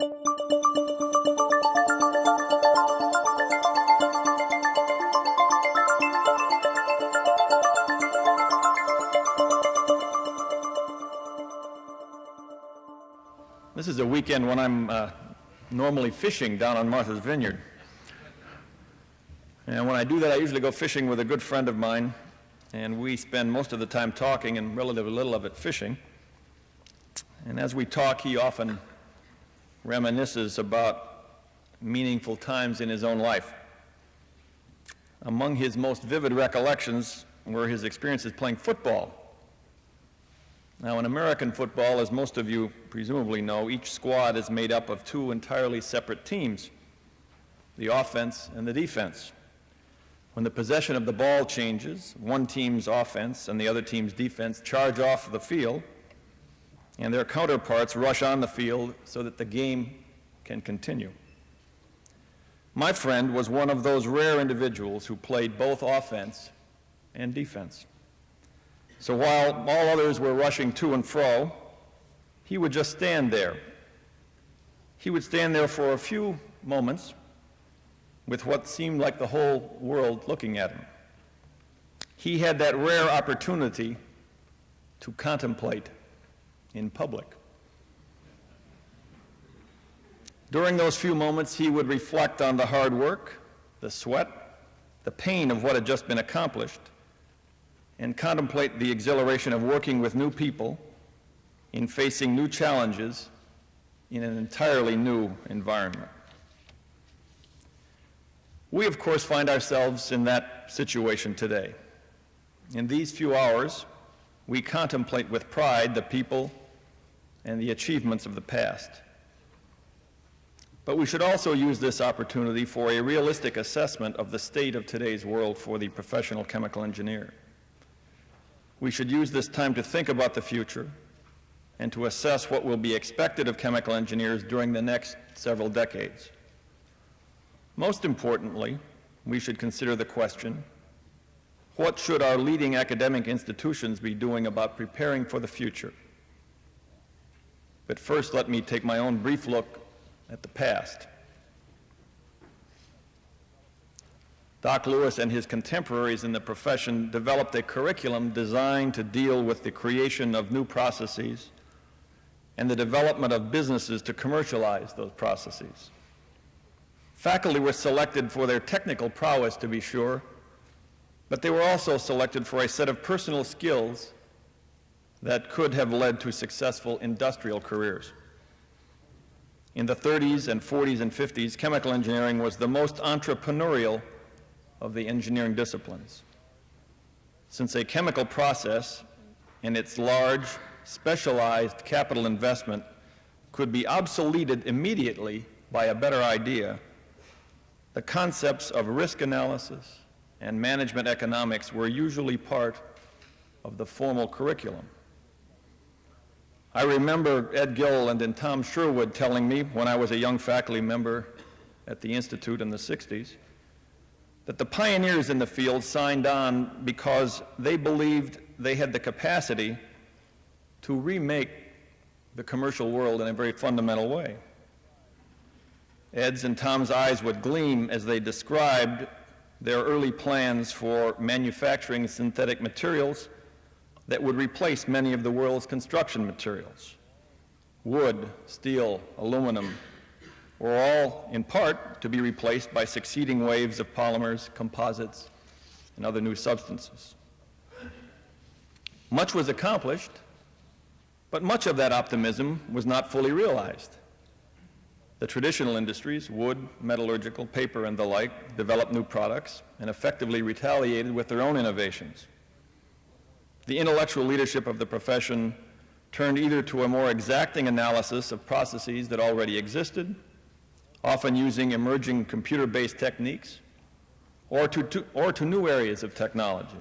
This is a weekend when I'm normally fishing down on Martha's Vineyard. And when I do that, I usually go fishing with a good friend of mine, and we spend most of the time talking and relatively little of it fishing. And as we talk, he often reminisces about meaningful times in his own life. Among his most vivid recollections were his experiences playing football. Now, in American football, as most of you presumably know, each squad is made up of two entirely separate teams, the offense and the defense. When the possession of the ball changes, one team's offense and the other team's defense charge off the field, and their counterparts rush on the field so that the game can continue. My friend was one of those rare individuals who played both offense and defense. So while all others were rushing to and fro, he would just stand there. He would stand there for a few moments with what seemed like the whole world looking at him. He had that rare opportunity to contemplate in public. During those few moments, he would reflect on the hard work, the sweat, the pain of what had just been accomplished, and contemplate the exhilaration of working with new people in facing new challenges in an entirely new environment. We, of course, find ourselves in that situation today. In these few hours, we contemplate with pride the people and the achievements of the past. But we should also use this opportunity for a realistic assessment of the state of today's world for the professional chemical engineer. We should use this time to think about the future and to assess what will be expected of chemical engineers during the next several decades. Most importantly, we should consider the question, what should our leading academic institutions be doing about preparing for the future? But first, let me take my own brief look at the past. Doc Lewis and his contemporaries in the profession developed a curriculum designed to deal with the creation of new processes and the development of businesses to commercialize those processes. Faculty were selected for their technical prowess, to be sure, but they were also selected for a set of personal skills that could have led to successful industrial careers. In the 30s and 40s and 50s, chemical engineering was the most entrepreneurial of the engineering disciplines. Since a chemical process and its large, specialized capital investment could be obsoleted immediately by a better idea, the concepts of risk analysis and management economics were usually part of the formal curriculum. I remember Ed Gilliland and Tom Sherwood telling me when I was a young faculty member at the Institute in the 60s that the pioneers in the field signed on because they believed they had the capacity to remake the commercial world in a very fundamental way. Ed's and Tom's eyes would gleam as they described their early plans for manufacturing synthetic materials that would replace many of the world's construction materials. Wood, steel, aluminum were all, in part, to be replaced by succeeding waves of polymers, composites, and other new substances. Much was accomplished, but much of that optimism was not fully realized. The traditional industries, wood, metallurgical, paper, and the like, developed new products and effectively retaliated with their own innovations. The intellectual leadership of the profession turned either to a more exacting analysis of processes that already existed, often using emerging computer-based techniques, or to new areas of technology.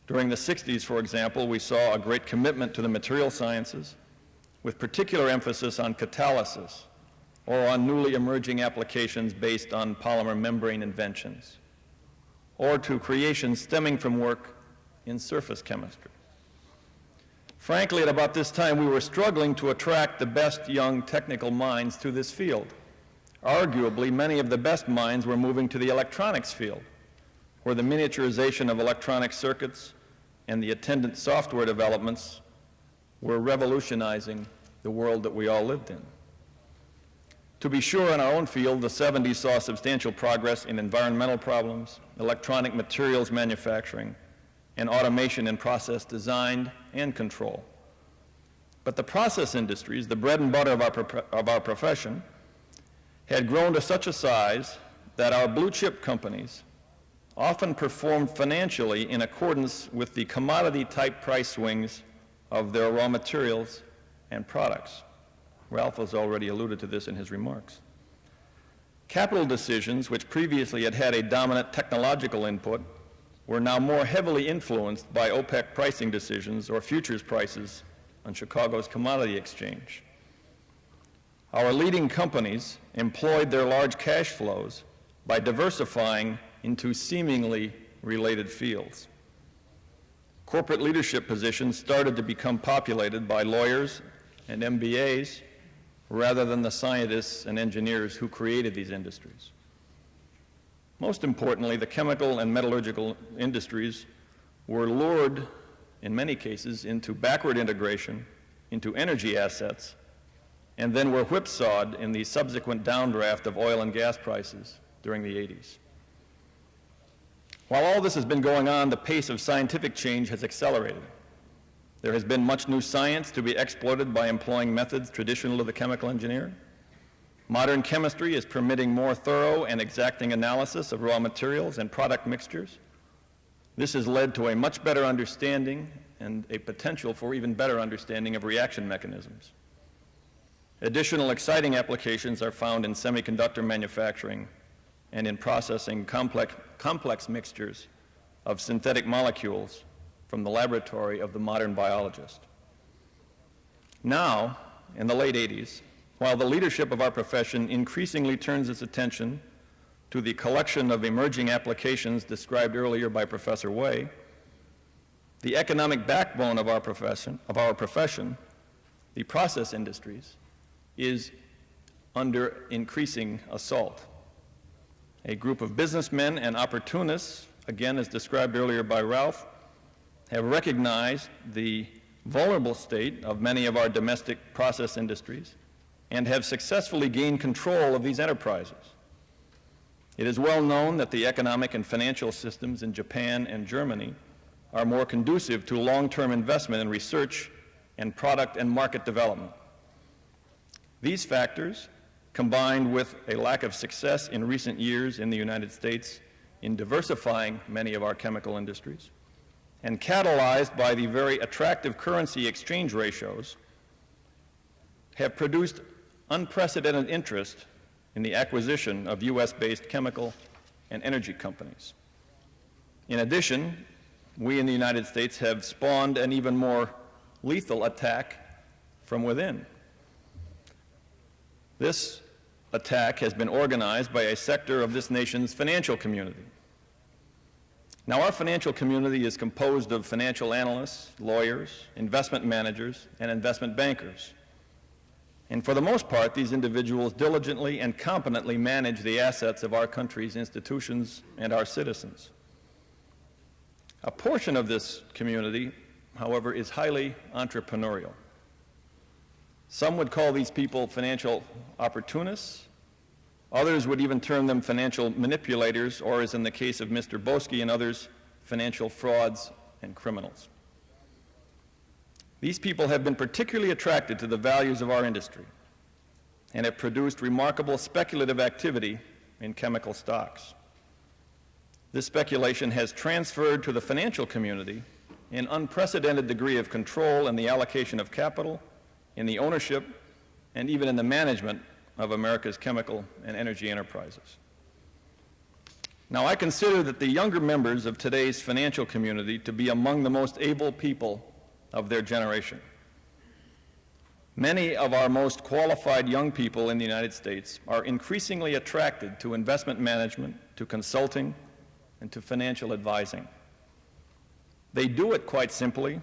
During the 60s, for example, we saw a great commitment to the material sciences, with particular emphasis on catalysis, or on newly emerging applications based on polymer membrane inventions, or to creations stemming from work in surface chemistry. Frankly, at about this time, we were struggling to attract the best young technical minds to this field. Arguably, many of the best minds were moving to the electronics field, where the miniaturization of electronic circuits and the attendant software developments were revolutionizing the world that we all lived in. To be sure, in our own field, the 70s saw substantial progress in environmental problems, electronic materials manufacturing, and automation in process design and control. But the process industries, the bread and butter of our profession, had grown to such a size that our blue chip companies often performed financially in accordance with the commodity-type price swings of their raw materials and products. Ralph has already alluded to this in his remarks. Capital decisions, which previously had had a dominant technological input, were now more heavily influenced by OPEC pricing decisions or futures prices on Chicago's commodity exchange. Our leading companies employed their large cash flows by diversifying into seemingly related fields. Corporate leadership positions started to become populated by lawyers and MBAs rather than the scientists and engineers who created these industries. Most importantly, the chemical and metallurgical industries were lured, in many cases, into backward integration, into energy assets, and then were whipsawed in the subsequent downdraft of oil and gas prices during the 80s. While all this has been going on, the pace of scientific change has accelerated. There has been much new science to be exploited by employing methods traditional to the chemical engineer. Modern chemistry is permitting more thorough and exacting analysis of raw materials and product mixtures. This has led to a much better understanding and a potential for even better understanding of reaction mechanisms. Additional exciting applications are found in semiconductor manufacturing and in processing complex mixtures of synthetic molecules from the laboratory of the modern biologist. Now, in the late 80s, while the leadership of our profession increasingly turns its attention to the collection of emerging applications described earlier by Professor Way, the economic backbone of our profession, the process industries, is under increasing assault. A group of businessmen and opportunists, again as described earlier by Ralph, have recognized the vulnerable state of many of our domestic process industries and have successfully gained control of these enterprises. It is well known that the economic and financial systems in Japan and Germany are more conducive to long-term investment in research and product and market development. These factors, combined with a lack of success in recent years in the United States in diversifying many of our chemical industries, and catalyzed by the very attractive currency exchange ratios, have produced unprecedented interest in the acquisition of US-based chemical and energy companies. In addition, we in the United States have spawned an even more lethal attack from within. This attack has been organized by a sector of this nation's financial community. Now, our financial community is composed of financial analysts, lawyers, investment managers, and investment bankers. And for the most part, these individuals diligently and competently manage the assets of our country's institutions and our citizens. A portion of this community, however, is highly entrepreneurial. Some would call these people financial opportunists. Others would even term them financial manipulators, or, as in the case of Mr. Boesky and others, financial frauds and criminals. These people have been particularly attracted to the values of our industry and have produced remarkable speculative activity in chemical stocks. This speculation has transferred to the financial community an unprecedented degree of control in the allocation of capital, in the ownership, and even in the management of America's chemical and energy enterprises. Now, I consider that the younger members of today's financial community to be among the most able people of their generation. Many of our most qualified young people in the United States are increasingly attracted to investment management, to consulting, and to financial advising. They do it quite simply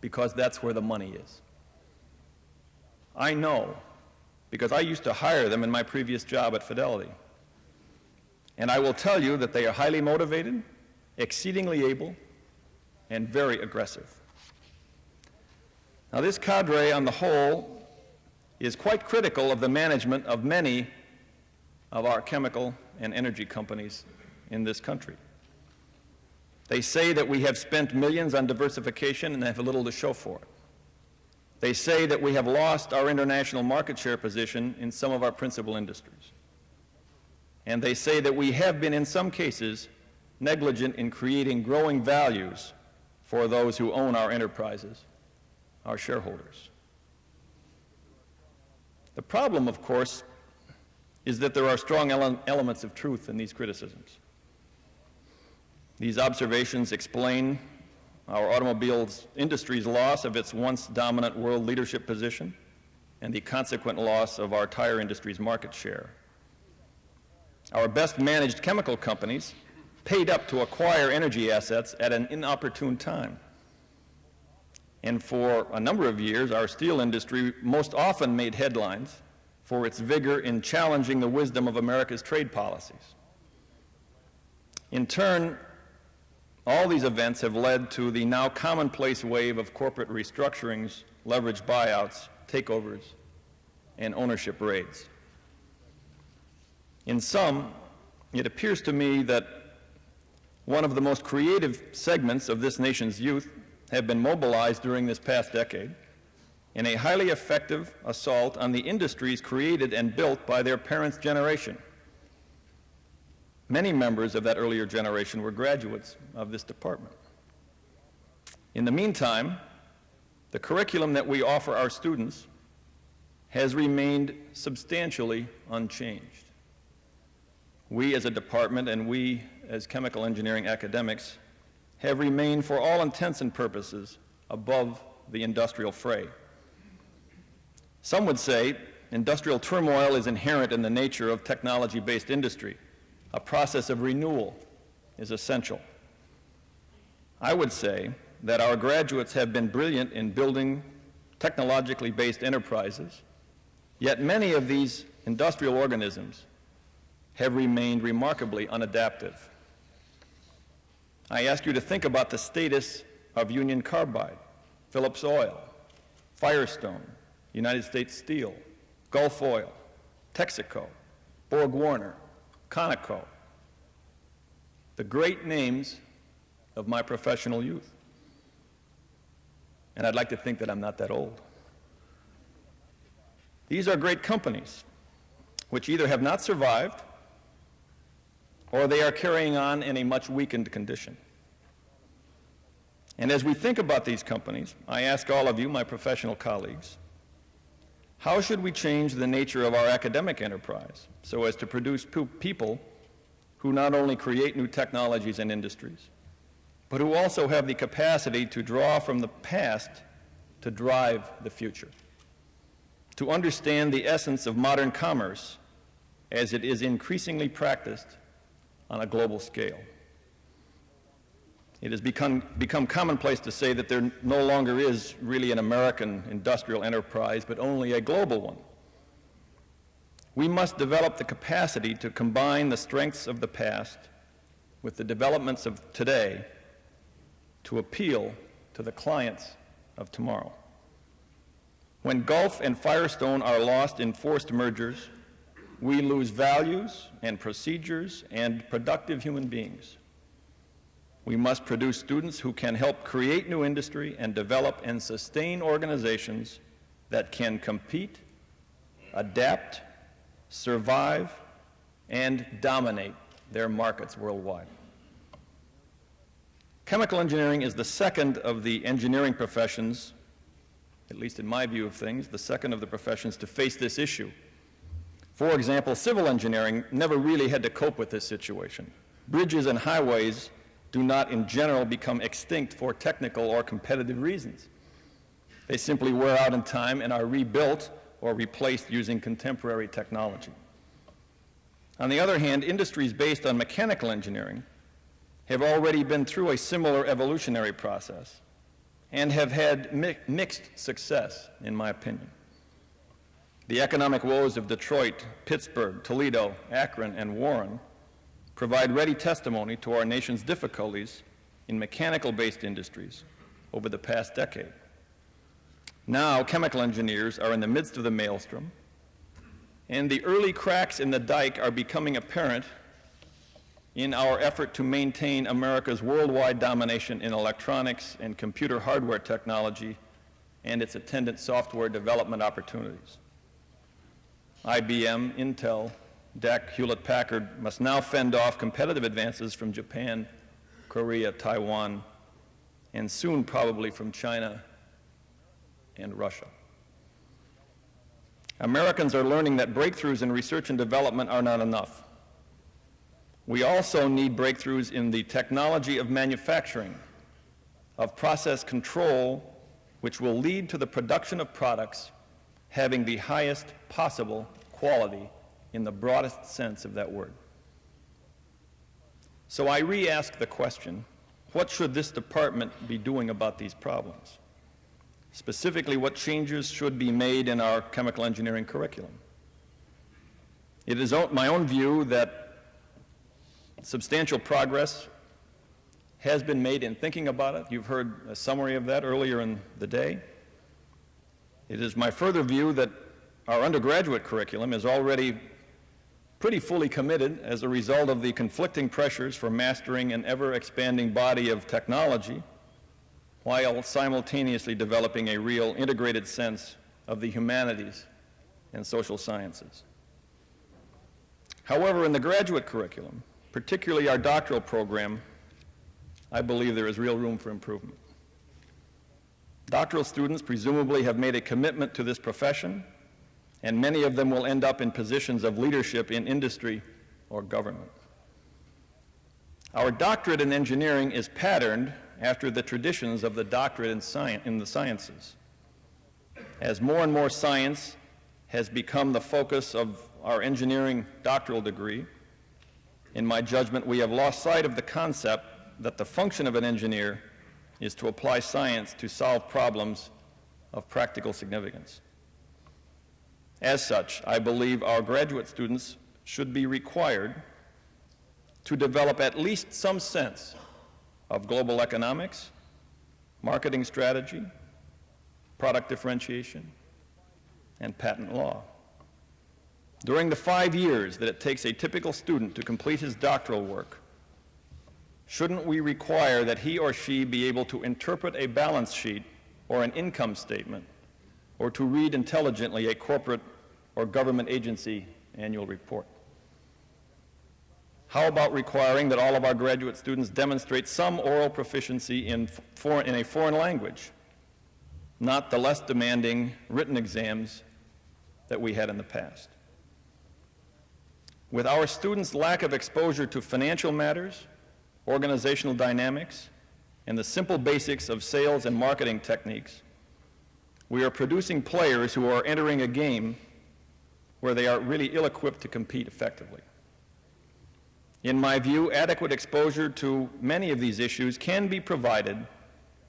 because that's where the money is. I know, because I used to hire them in my previous job at Fidelity. And I will tell you that they are highly motivated, exceedingly able, and very aggressive. Now, this cadre on the whole is quite critical of the management of many of our chemical and energy companies in this country. They say that we have spent millions on diversification and have little to show for it. They say that we have lost our international market share position in some of our principal industries. And they say that we have been, in some cases, negligent in creating growing values for those who own our enterprises, our shareholders. The problem, of course, is that there are strong elements of truth in these criticisms. These observations explain our automobile industry's loss of its once dominant world leadership position and the consequent loss of our tire industry's market share. Our best managed chemical companies paid up to acquire energy assets at an inopportune time. And for a number of years, our steel industry most often made headlines for its vigor in challenging the wisdom of America's trade policies. In turn, all these events have led to the now commonplace wave of corporate restructurings, leveraged buyouts, takeovers, and ownership raids. In sum, it appears to me that one of the most creative segments of this nation's youth have been mobilized during this past decade in a highly effective assault on the industries created and built by their parents' generation. Many members of that earlier generation were graduates of this department. In the meantime, the curriculum that we offer our students has remained substantially unchanged. We as a department and we as chemical engineering academics have remained, for all intents and purposes, above the industrial fray. Some would say industrial turmoil is inherent in the nature of technology-based industry. A process of renewal is essential. I would say that our graduates have been brilliant in building technologically based enterprises, yet many of these industrial organisms have remained remarkably unadaptive. I ask you to think about the status of Union Carbide, Phillips Oil, Firestone, United States Steel, Gulf Oil, Texaco, Borg-Warner, Conoco, the great names of my professional youth. And I'd like to think that I'm not that old. These are great companies which either have not survived or they are carrying on in a much weakened condition. And as we think about these companies, I ask all of you, my professional colleagues, how should we change the nature of our academic enterprise so as to produce people who not only create new technologies and industries, but who also have the capacity to draw from the past to drive the future, to understand the essence of modern commerce as it is increasingly practiced on a global scale. It has become commonplace to say that there no longer is really an American industrial enterprise, but only a global one. We must develop the capacity to combine the strengths of the past with the developments of today to appeal to the clients of tomorrow. When Gulf and Firestone are lost in forced mergers, we lose values and procedures and productive human beings. We must produce students who can help create new industry and develop and sustain organizations that can compete, adapt, survive, and dominate their markets worldwide. Chemical engineering is the second of the engineering professions, at least in my view of things, the second of the professions to face this issue. For example, civil engineering never really had to cope with this situation. Bridges and highways do not in general become extinct for technical or competitive reasons. They simply wear out in time and are rebuilt or replaced using contemporary technology. On the other hand, industries based on mechanical engineering have already been through a similar evolutionary process and have had mixed success, in my opinion. The economic woes of Detroit, Pittsburgh, Toledo, Akron, and Warren provide ready testimony to our nation's difficulties in mechanical-based industries over the past decade. Now, chemical engineers are in the midst of the maelstrom, and the early cracks in the dike are becoming apparent in our effort to maintain America's worldwide domination in electronics and computer hardware technology and its attendant software development opportunities. IBM, Intel, DEC, Hewlett-Packard must now fend off competitive advances from Japan, Korea, Taiwan, and soon probably from China and Russia. Americans are learning that breakthroughs in research and development are not enough. We also need breakthroughs in the technology of manufacturing, of process control, which will lead to the production of products having the highest possible quality in the broadest sense of that word. So I re-ask the question, what should this department be doing about these problems? Specifically, what changes should be made in our chemical engineering curriculum? It is my own view that substantial progress has been made in thinking about it. You've heard a summary of that earlier in the day. It is my further view that our undergraduate curriculum is already pretty fully committed as a result of the conflicting pressures for mastering an ever-expanding body of technology while simultaneously developing a real integrated sense of the humanities and social sciences. However, in the graduate curriculum, particularly our doctoral program, I believe there is real room for improvement. Doctoral students presumably have made a commitment to this profession, and many of them will end up in positions of leadership in industry or government. Our doctorate in engineering is patterned after the traditions of the doctorate in the sciences. As more and more science has become the focus of our engineering doctoral degree, in my judgment, we have lost sight of the concept that the function of an engineer is to apply science to solve problems of practical significance. As such, I believe our graduate students should be required to develop at least some sense of global economics, marketing strategy, product differentiation, and patent law. During the 5 years that it takes a typical student to complete his doctoral work, shouldn't we require that he or she be able to interpret a balance sheet or an income statement, or to read intelligently a corporate or government agency annual report? How about requiring that all of our graduate students demonstrate some oral proficiency in a foreign language, not the less demanding written exams that we had in the past? With our students' lack of exposure to financial matters, organizational dynamics, and the simple basics of sales and marketing techniques, we are producing players who are entering a game where they are really ill-equipped to compete effectively. In my view, adequate exposure to many of these issues can be provided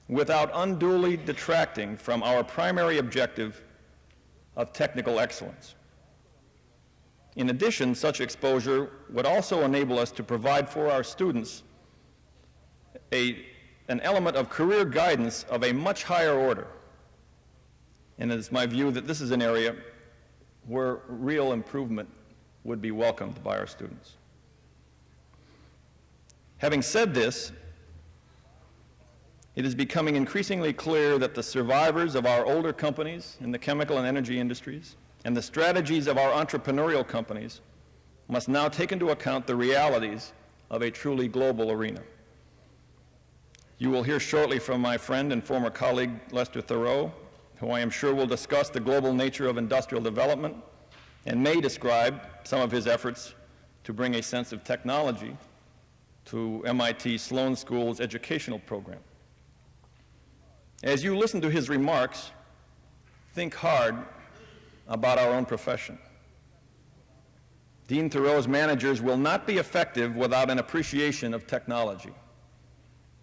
without unduly detracting from our primary objective of technical excellence. In addition, such exposure would also enable us to provide for our students an element of career guidance of a much higher order. And it is my view that this is an area where real improvement would be welcomed by our students. Having said this, it is becoming increasingly clear that the survivors of our older companies in the chemical and energy industries and the strategies of our entrepreneurial companies must now take into account the realities of a truly global arena. You will hear shortly from my friend and former colleague Lester Thoreau, who I am sure will discuss the global nature of industrial development and may describe some of his efforts to bring a sense of technology to MIT Sloan School's educational program. As you listen to his remarks, think hard about our own profession. Dean Thoreau's managers will not be effective without an appreciation of technology.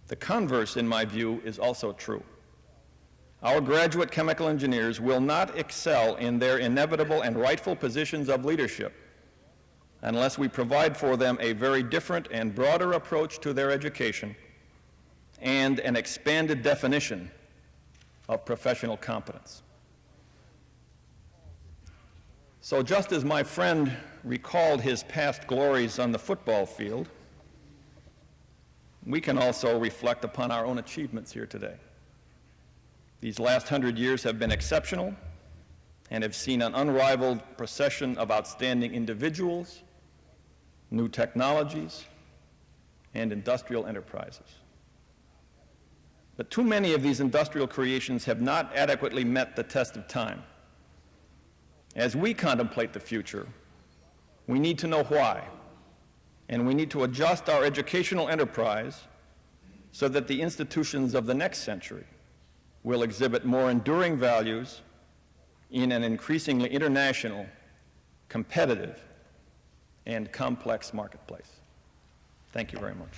The converse, in my view, is also true. Our graduate chemical engineers will not excel in their inevitable and rightful positions of leadership unless we provide for them a very different and broader approach to their education and an expanded definition of professional competence. So just as my friend recalled his past glories on the football field, we can also reflect upon our own achievements here today. These last 100 years have been exceptional and have seen an unrivaled procession of outstanding individuals, new technologies, and industrial enterprises. But too many of these industrial creations have not adequately met the test of time. As we contemplate the future, we need to know why, and we need to adjust our educational enterprise so that the institutions of the next century will exhibit more enduring values in an increasingly international, competitive, and complex marketplace. Thank you very much.